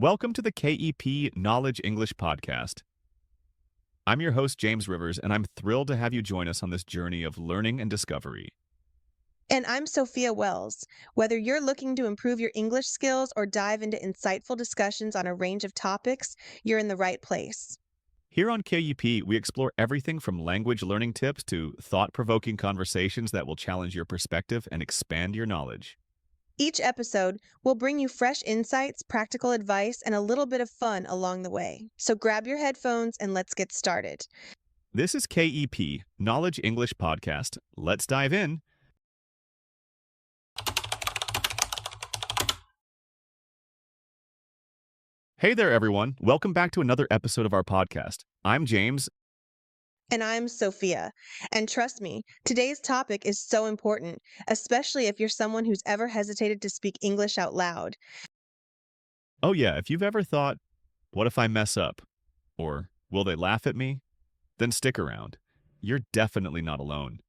Welcome to the KEP Knowledge English Podcast. I'm your host, James Rivers, and I'm thrilled to have you join us on this journey of learning and discovery. And I'm Sophia Wells. Whether you're looking to improve your English skills or dive into insightful discussions on a range of topics, you're in the right place. Here on KEP, we explore everything from language learning tips to thought provoking conversations that will challenge your perspective and expand your knowledge. Each episode will bring you fresh insights, practical advice, and a little bit of fun along the way. So grab your headphones and let's get started. This is KEP Knowledge English Podcast. Let's dive in. Hey there, everyone. Welcome back to another episode of our podcast. I'm James. And I'm Sophia. And trust me, today's topic is so important, especially if you're someone who's ever hesitated to speak English out loud. Oh, yeah, if you've ever thought, what if I mess up? Or will they laugh at me? Then stick around. You're definitely not alone.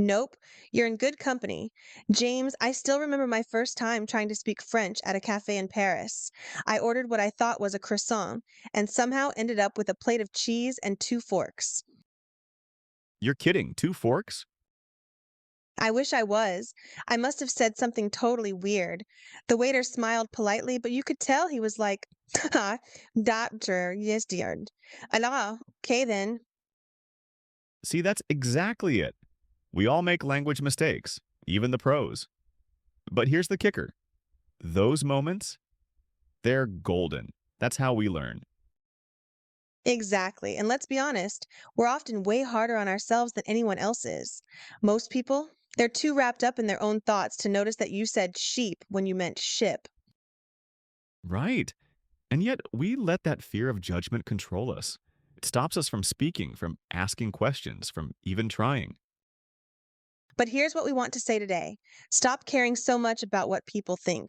Nope, you're in good company. James, I still remember my first time trying to speak French at a cafe in Paris. I ordered what I thought was a croissant and somehow ended up with a plate of cheese and two forks. You're kidding. 2 forks? I wish I was. I must have said something totally weird. The waiter smiled politely, but you could tell he was like, ha, doctor, yes, dear. Allah, okay then. See, that's exactly it. We all make language mistakes, even the pros. But here's the kicker. Those moments, they're golden. That's how we learn. Exactly. And let's be honest, we're often way harder on ourselves than anyone else is. Most people, they're too wrapped up in their own thoughts to notice that you said sheep when you meant ship. Right. And yet, we let that fear of judgment control us. It stops us from speaking, from asking questions, from even trying. But here's what we want to say today: stop caring so much about what people think.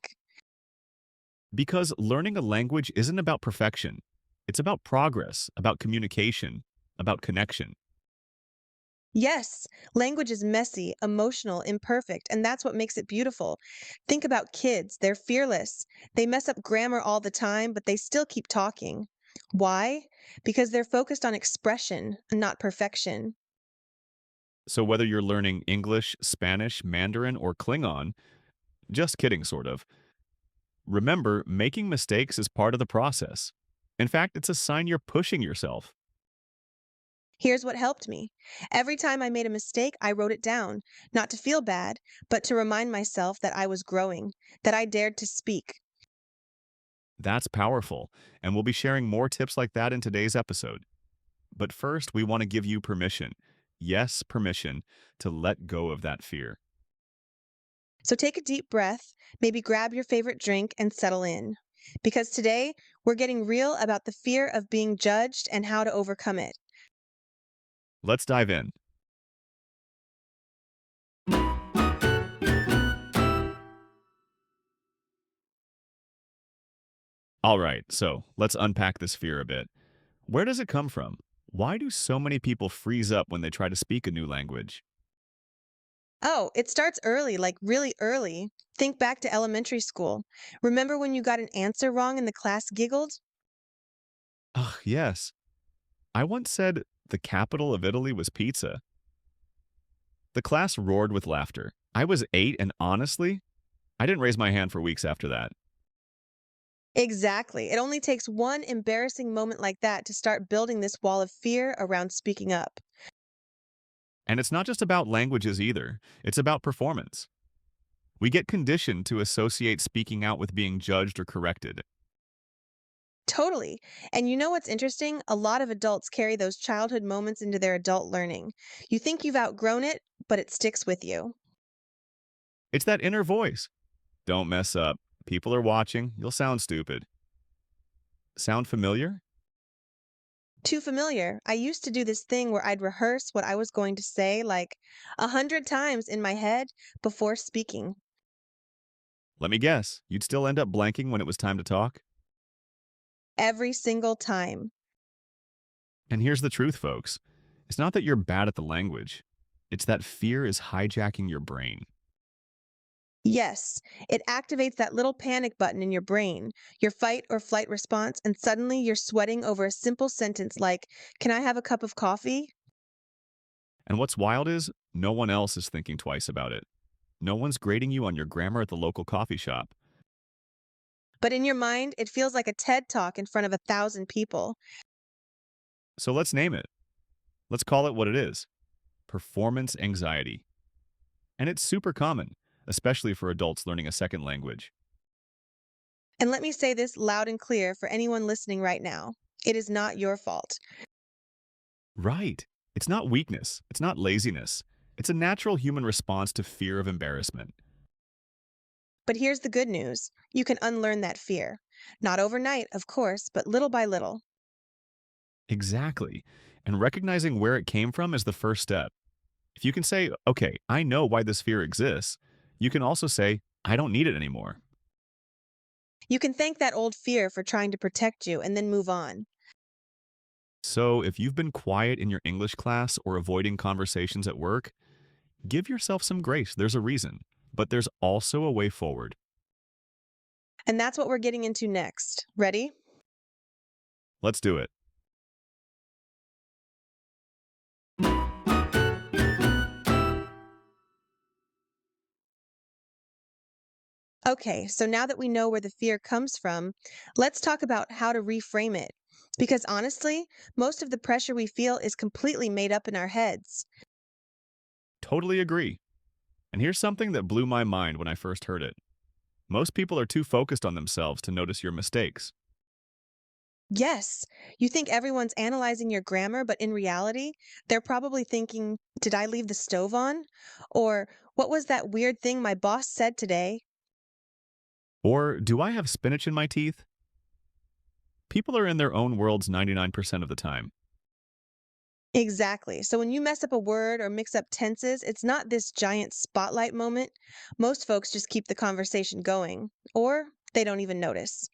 Because learning a language isn't about perfection. It's about progress, about communication, about connection. Yes, language is messy, emotional, imperfect, and that's what makes it beautiful. Think about kids, they're fearless. They mess up grammar all the time, but they still keep talking. Why? Because they're focused on expression, not perfection. So whether you're learning English, Spanish, Mandarin, or Klingon, just kidding, sort of, remember, making mistakes is part of the process. In fact, it's a sign you're pushing yourself. Here's what helped me. Every time I made a mistake, I wrote it down, not to feel bad, but to remind myself that I was growing, that I dared to speak. That's powerful, and we'll be sharing more tips like that in today's episode. But first, we want to give you permission. Yes, permission to let go of that fear. So take a deep breath, maybe grab your favorite drink and settle in. Because today, we're getting real about the fear of being judged and how to overcome it. Let's dive in. All right, so let's unpack this fear a bit. Where does it come from? Why do so many people freeze up when they try to speak a new language? Oh, it starts early, like really early. Think back to elementary school. Remember when you got an answer wrong and the class giggled? Ugh, yes. I once said the capital of Italy was pizza. The class roared with laughter. I was 8, and honestly, I didn't raise my hand for weeks after that. Exactly. It only takes one embarrassing moment like that to start building this wall of fear around speaking up. And it's not just about languages either, it's about performance. We get conditioned to associate speaking out with being judged or corrected. Totally. And you know what's interesting? A lot of adults carry those childhood moments into their adult learning. You think you've outgrown it, but it sticks with you. It's that inner voice. Don't mess up. People are watching. You'll sound stupid. Sound familiar? Too familiar. I used to do this thing where I'd rehearse what I was going to say like 100 times in my head before speaking. Let me guess, you'd still end up blanking when it was time to talk? Every single time. And here's the truth, folks. It's not that you're bad at the language. It's that fear is hijacking your brain. Yes, it activates that little panic button in your brain, your fight or flight response, and suddenly you're sweating over a simple sentence like, "Can I have a cup of coffee?" And what's wild is no one else is thinking twice about it. No one's grading you on your grammar at the local coffee shop. But in your mind, it feels like a TED talk in front of 1,000 people. So let's name it. Let's call it what it is: performance anxiety. And it's super common, especially for adults learning a second language. And let me say this loud and clear for anyone listening right now. It is not your fault. Right. It's not weakness, it's not laziness. It's a natural human response to fear of embarrassment. But here's the good news, you can unlearn that fear. Not overnight, of course, but little by little. Exactly. And recognizing where it came from is the first step. If you can say, okay, I know why this fear exists, you can also say, I don't need it anymore. You can thank that old fear for trying to protect you and then move on. So if you've been quiet in your English class or avoiding conversations at work, give yourself some grace. There's a reason, but there's also a way forward. And that's what we're getting into next. Ready? Let's do it. Okay, so now that we know where the fear comes from, let's talk about how to reframe it. Because honestly, most of the pressure we feel is completely made up in our heads. Totally agree. And here's something that blew my mind when I first heard it. Most people are too focused on themselves to notice your mistakes. Yes, you think everyone's analyzing your grammar, but in reality, they're probably thinking, "Did I leave the stove on?" Or, "What was that weird thing my boss said today?" Or, do I have spinach in my teeth? People are in their own worlds 99% of the time. Exactly. So when you mess up a word or mix up tenses, it's not this giant spotlight moment. Most folks just keep the conversation going, or they don't even notice.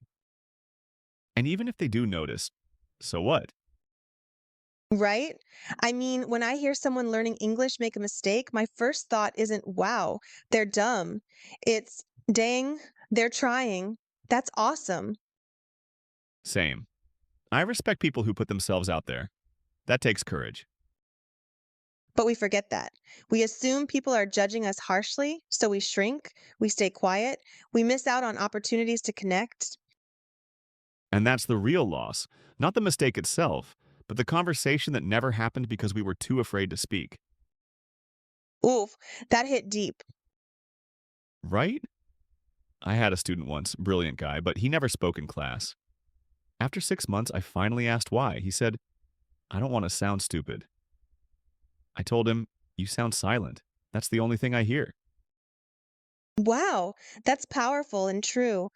And even if they do notice, so what? Right? I mean, when I hear someone learning English make a mistake, my first thought isn't, "Wow, they're dumb." It's, "Dang, they're trying. That's awesome." Same. I respect people who put themselves out there. That takes courage. But we forget that. We assume people are judging us harshly, so we shrink, we stay quiet, we miss out on opportunities to connect. And that's the real loss, not the mistake itself, but the conversation that never happened because we were too afraid to speak. Oof, that hit deep. Right? I had a student once, brilliant guy, but he never spoke in class. After 6 months, I finally asked why. He said, I don't want to sound stupid. I told him, you sound silent. That's the only thing I hear. Wow, that's powerful and true.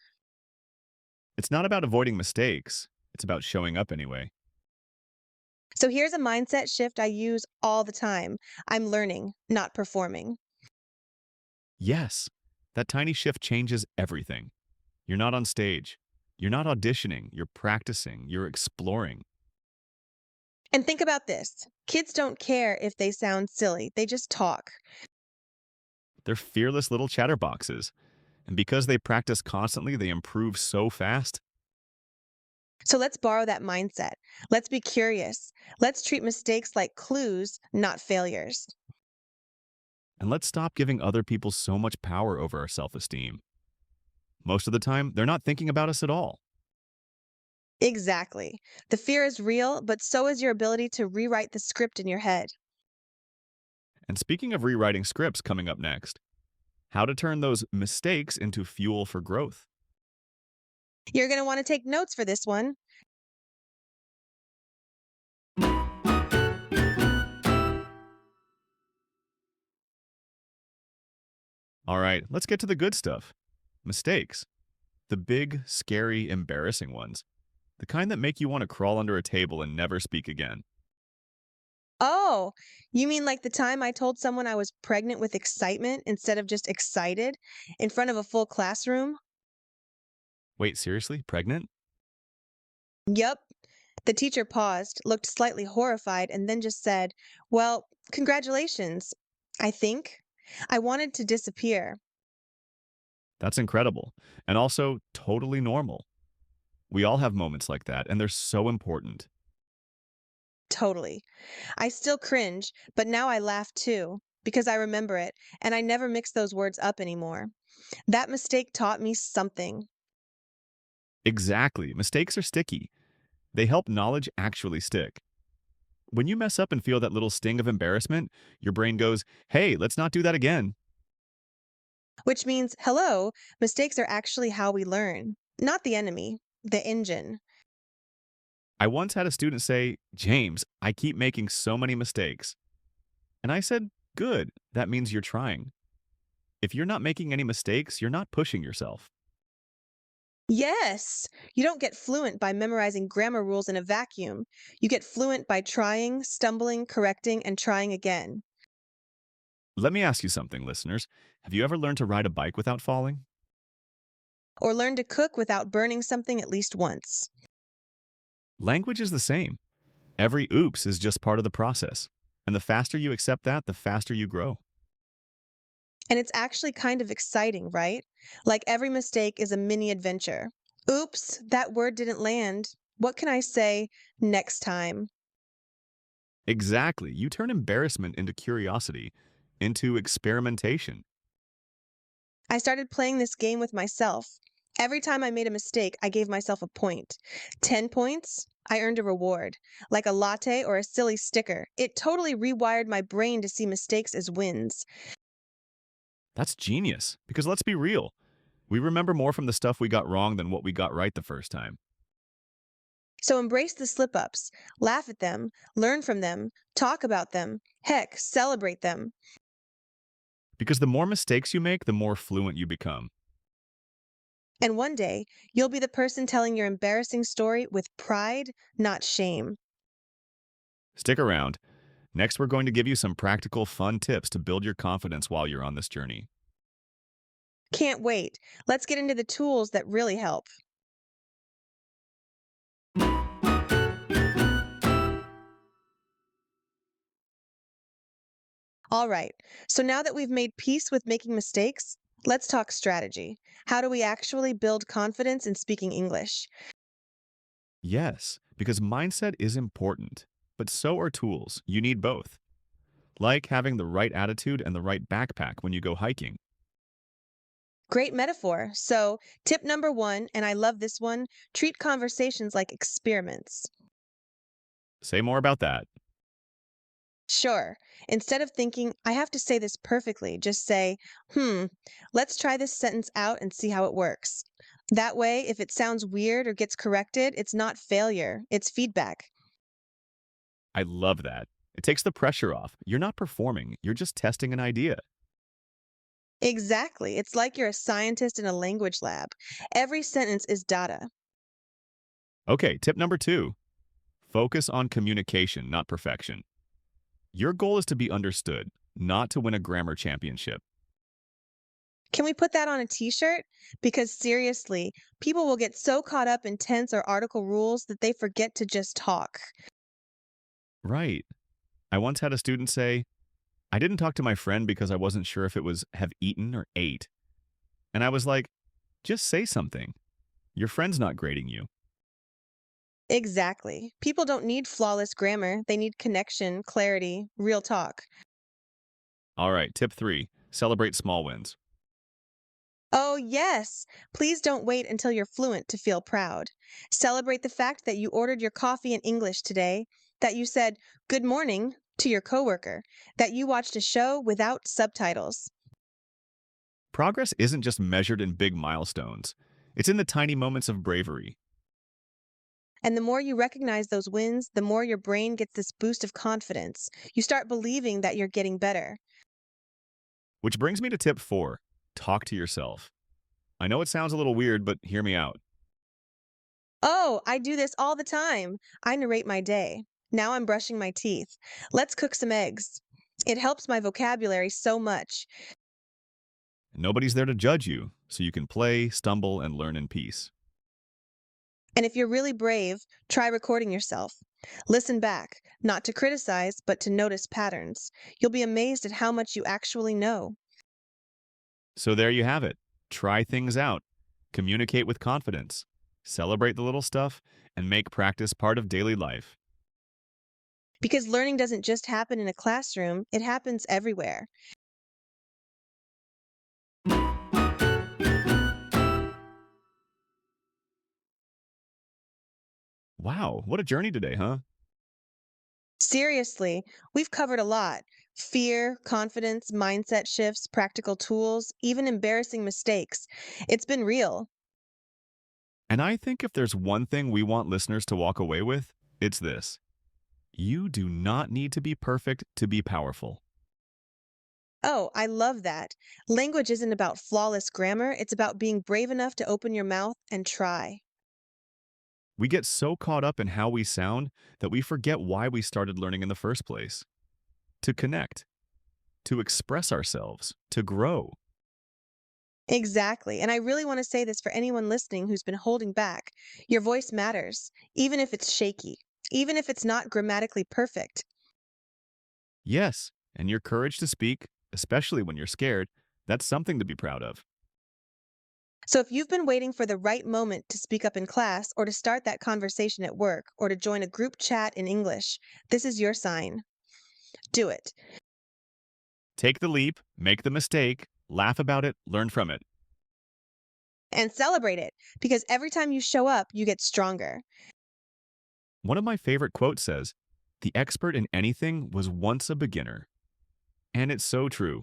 It's not about avoiding mistakes. It's about showing up anyway. So here's a mindset shift I use all the time. I'm learning, not performing. Yes, that tiny shift changes everything. You're not on stage. You're not auditioning. You're practicing. You're exploring. And think about this, kids don't care if they sound silly, they just talk. They're fearless little chatterboxes. And because they practice constantly, they improve so fast. So let's borrow that mindset. Let's be curious. Let's treat mistakes like clues, not failures. And let's stop giving other people so much power over our self esteem. Most of the time, they're not thinking about us at all. Exactly. The fear is real, but so is your ability to rewrite the script in your head. And speaking of rewriting scripts coming up next, how to turn those mistakes into fuel for growth. You're going to want to take notes for this one. All right, let's get to the good stuff. Mistakes. The big, scary, embarrassing ones. The kind that make you want to crawl under a table and never speak again. Oh, you mean like the time I told someone I was pregnant with excitement instead of just excited in front of a full classroom? Wait, seriously? Pregnant? Yup. The teacher paused, looked slightly horrified, and then just said, "Well, congratulations, I think." I wanted to disappear. That's incredible. And also totally normal. We all have moments like that, and they're so important. Totally. I still cringe, but now I laugh too, because I remember it, and I never mix those words up anymore. That mistake taught me something. Exactly. Mistakes are sticky. They help knowledge actually stick. When you mess up and feel that little sting of embarrassment, your brain goes, hey, let's not do that again. Which means, hello, mistakes are actually how we learn, not the enemy, the engine. I once had a student say, James, I keep making so many mistakes. And I said, good. That means you're trying. If you're not making any mistakes, you're not pushing yourself. Yes! You don't get fluent by memorizing grammar rules in a vacuum. You get fluent by trying, stumbling, correcting, and trying again. Let me ask you something, listeners. Have you ever learned to ride a bike without falling? Or learn to cook without burning something at least once. Language is the same. Every oops is just part of the process. And the faster you accept that, the faster you grow. And it's actually kind of exciting, right? Like every mistake is a mini adventure. Oops, that word didn't land. What can I say next time? Exactly. You turn embarrassment into curiosity, into experimentation. I started playing this game with myself. Every time I made a mistake, I gave myself a point. 10 points, I earned a reward, like a latte or a silly sticker. It totally rewired my brain to see mistakes as wins. That's genius. Because let's be real, we remember more from the stuff we got wrong than what we got right the first time. So embrace the slip ups, laugh at them, learn from them, talk about them, heck, celebrate them. Because the more mistakes you make, the more fluent you become. And one day, you'll be the person telling your embarrassing story with pride, not shame. Stick around. Next, we're going to give you some practical, fun tips to build your confidence while you're on this journey. Can't wait. Let's get into the tools that really help. All right, so now that we've made peace with making mistakes, let's talk strategy. How do we actually build confidence in speaking English? Yes, because mindset is important, but so are tools. You need both. Like having the right attitude and the right backpack when you go hiking. Great metaphor. So, tip number one, and I love this one, treat conversations like experiments. Say more about that. Sure, instead of thinking, I have to say this perfectly, just say, let's try this sentence out and see how it works. That way, if it sounds weird or gets corrected, it's not failure, it's feedback. I love that. It takes the pressure off. You're not performing, you're just testing an idea. Exactly. It's like you're a scientist in a language lab. Every sentence is data. Okay, tip number 2. Focus on communication, not perfection. Your goal is to be understood, not to win a grammar championship. Can we put that on a t shirt? Because seriously, people will get so caught up in tense or article rules that they forget to just talk. Right. I once had a student say, I didn't talk to my friend because I wasn't sure if it was have eaten or ate. And I was like, just say something. Your friend's not grading you. Exactly. People don't need flawless grammar, they need connection, clarity, real talk. All right, tip 3. Celebrate small wins. Oh, yes. Please don't wait until you're fluent to feel proud. Celebrate the fact that you ordered your coffee in English today, that you said good morning to your coworker, that you watched a show without subtitles. Progress isn't just measured in big milestones. It's in the tiny moments of bravery. And the more you recognize those wins, the more your brain gets this boost of confidence. You start believing that you're getting better. Which brings me to tip 4. Talk to yourself. I know it sounds a little weird, but hear me out. Oh, I do this all the time. I narrate my day. Now I'm brushing my teeth. Let's cook some eggs. It helps my vocabulary so much. Nobody's there to judge you, so you can play, stumble, and learn in peace. And if you're really brave, try recording yourself. Listen back, not to criticize, but to notice patterns. You'll be amazed at how much you actually know. So there you have it. Try things out, communicate with confidence, celebrate the little stuff, and make practice part of daily life. Because learning doesn't just happen in a classroom, it happens everywhere. Wow, what a journey today, huh? Seriously, we've covered a lot: fear, confidence, mindset shifts, practical tools, even embarrassing mistakes. It's been real. And I think if there's one thing we want listeners to walk away with, it's this: you do not need to be perfect to be powerful. Oh, I love that. Language isn't about flawless grammar, it's about being brave enough to open your mouth and try. We get so caught up in how we sound that we forget why we started learning in the first place: to connect, to express ourselves, to grow. Exactly. And I really want to say this for anyone listening who's been holding back. Your voice matters, even if it's shaky, even if it's not grammatically perfect. Yes, and your courage to speak, especially when you're scared, that's something to be proud of. So if you've been waiting for the right moment to speak up in class, or to start that conversation at work, or to join a group chat in English, this is your sign. Do it. Take the leap, make the mistake, laugh about it, learn from it. And celebrate it, because every time you show up, you get stronger. One of my favorite quotes says, "The expert in anything was once a beginner." And it's so true.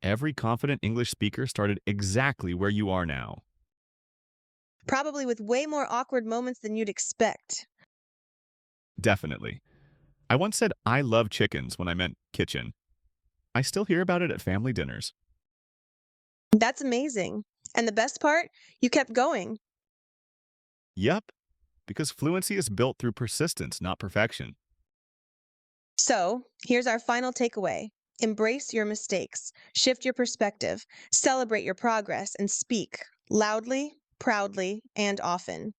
Every confident English speaker started exactly where you are now. Probably with way more awkward moments than you'd expect. Definitely. I once said I love chickens when I meant kitchen. I still hear about it at family dinners. That's amazing. And the best part, you kept going. Yep, because fluency is built through persistence, not perfection. So, here's our final takeaway: embrace your mistakes, shift your perspective, celebrate your progress, and speak loudly, proudly, and often.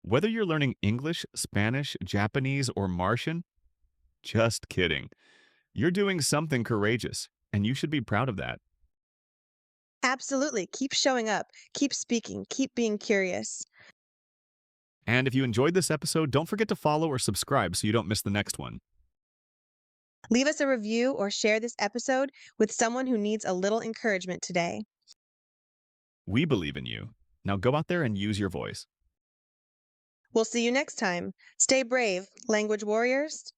Whether you're learning English, Spanish, Japanese, or Martian, just kidding. You're doing something courageous, and you should be proud of that. Absolutely. Keep showing up, keep speaking, keep being curious. And if you enjoyed this episode, don't forget to follow or subscribe so you don't miss the next one. Leave us a review or share this episode with someone who needs a little encouragement today. We believe in you. Now go out there and use your voice. We'll see you next time. Stay brave, language warriors.